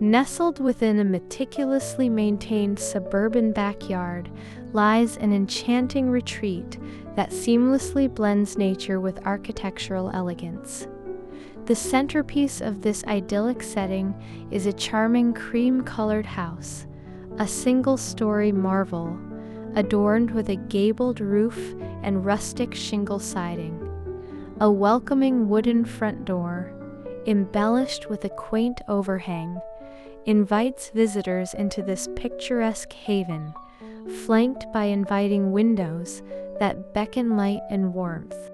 Nestled within a meticulously maintained suburban backyard lies an enchanting retreat that seamlessly blends nature with architectural elegance. The centerpiece of this idyllic setting is a charming cream-colored house, a single-story marvel, adorned with a gabled roof and rustic shingle siding. A welcoming wooden front door, embellished with a quaint overhang, invites visitors into this picturesque haven, flanked by inviting windows that beckon light and warmth.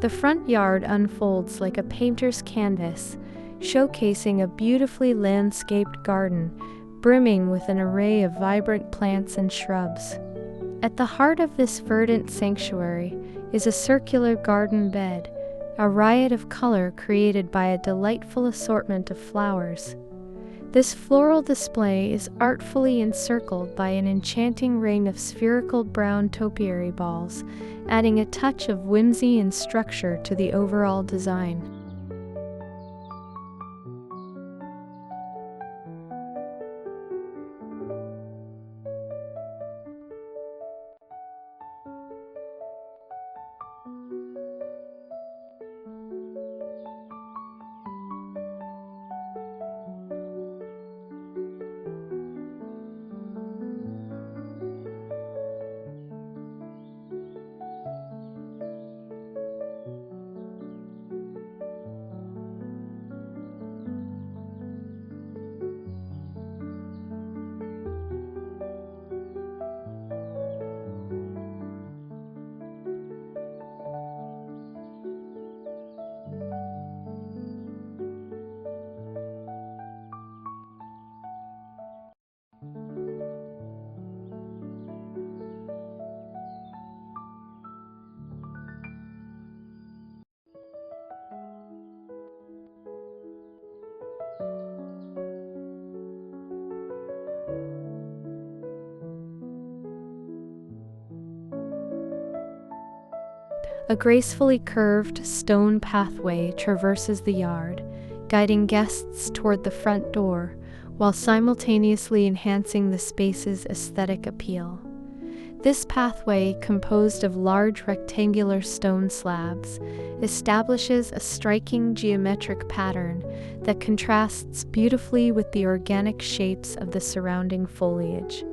The front yard unfolds like a painter's canvas, showcasing a beautifully landscaped garden brimming with an array of vibrant plants and shrubs. At the heart of this verdant sanctuary is a circular garden bed, a riot of color created by a delightful assortment of flowers. This floral display is artfully encircled by an enchanting ring of spherical brown topiary balls, adding a touch of whimsy and structure to the overall design. A gracefully curved stone pathway traverses the yard, guiding guests toward the front door, while simultaneously enhancing the space's aesthetic appeal. This pathway, composed of large rectangular stone slabs, establishes a striking geometric pattern that contrasts beautifully with the organic shapes of the surrounding foliage.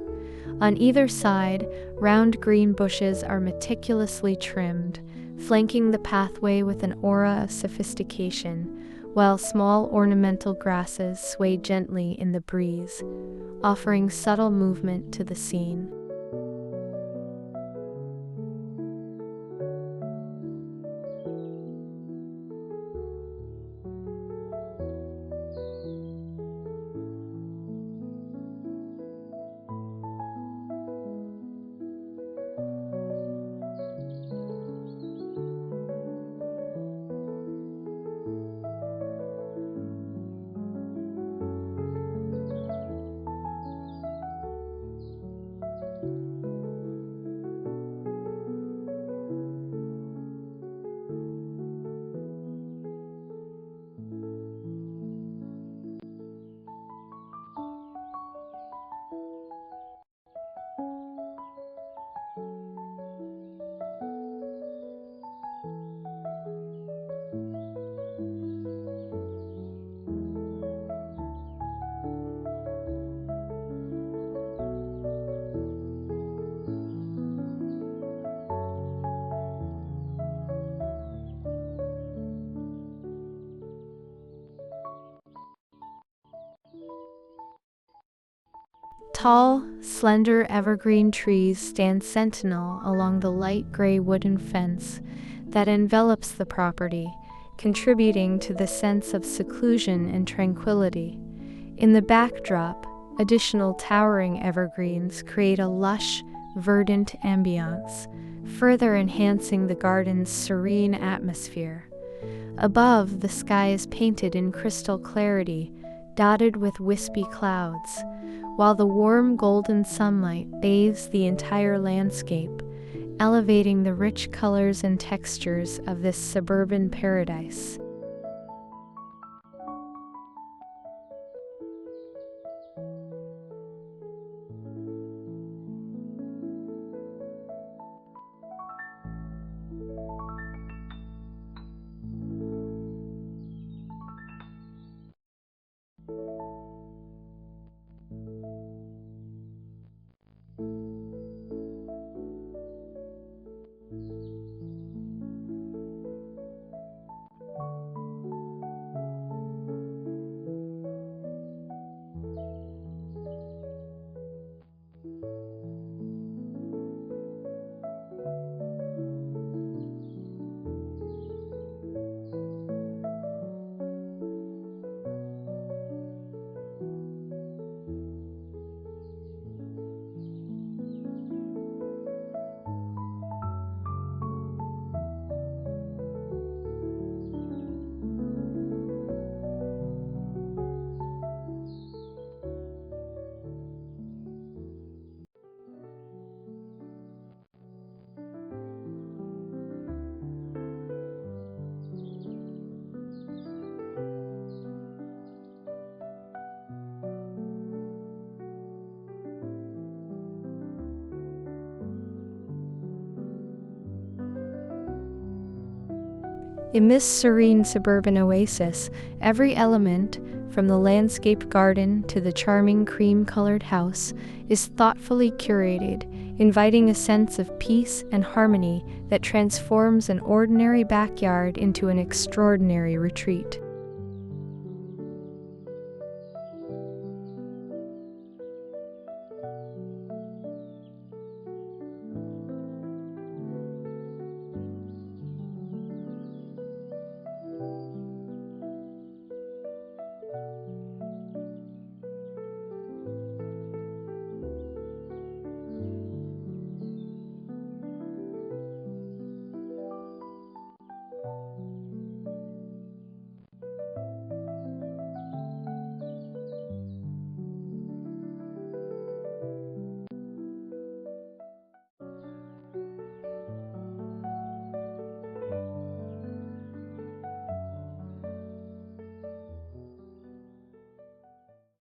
On either side, round green bushes are meticulously trimmed, flanking the pathway with an aura of sophistication, while small ornamental grasses sway gently in the breeze, offering subtle movement to the scene. Tall, slender evergreen trees stand sentinel along the light gray wooden fence that envelops the property, contributing to the sense of seclusion and tranquility. In the backdrop, additional towering evergreens create a lush, verdant ambiance, further enhancing the garden's serene atmosphere. Above, the sky is painted in crystal clarity, dotted with wispy clouds, while the warm golden sunlight bathes the entire landscape, elevating the rich colors and textures of this suburban paradise. In this serene suburban oasis, every element, from the landscape garden to the charming cream-colored house, is thoughtfully curated, inviting a sense of peace and harmony that transforms an ordinary backyard into an extraordinary retreat.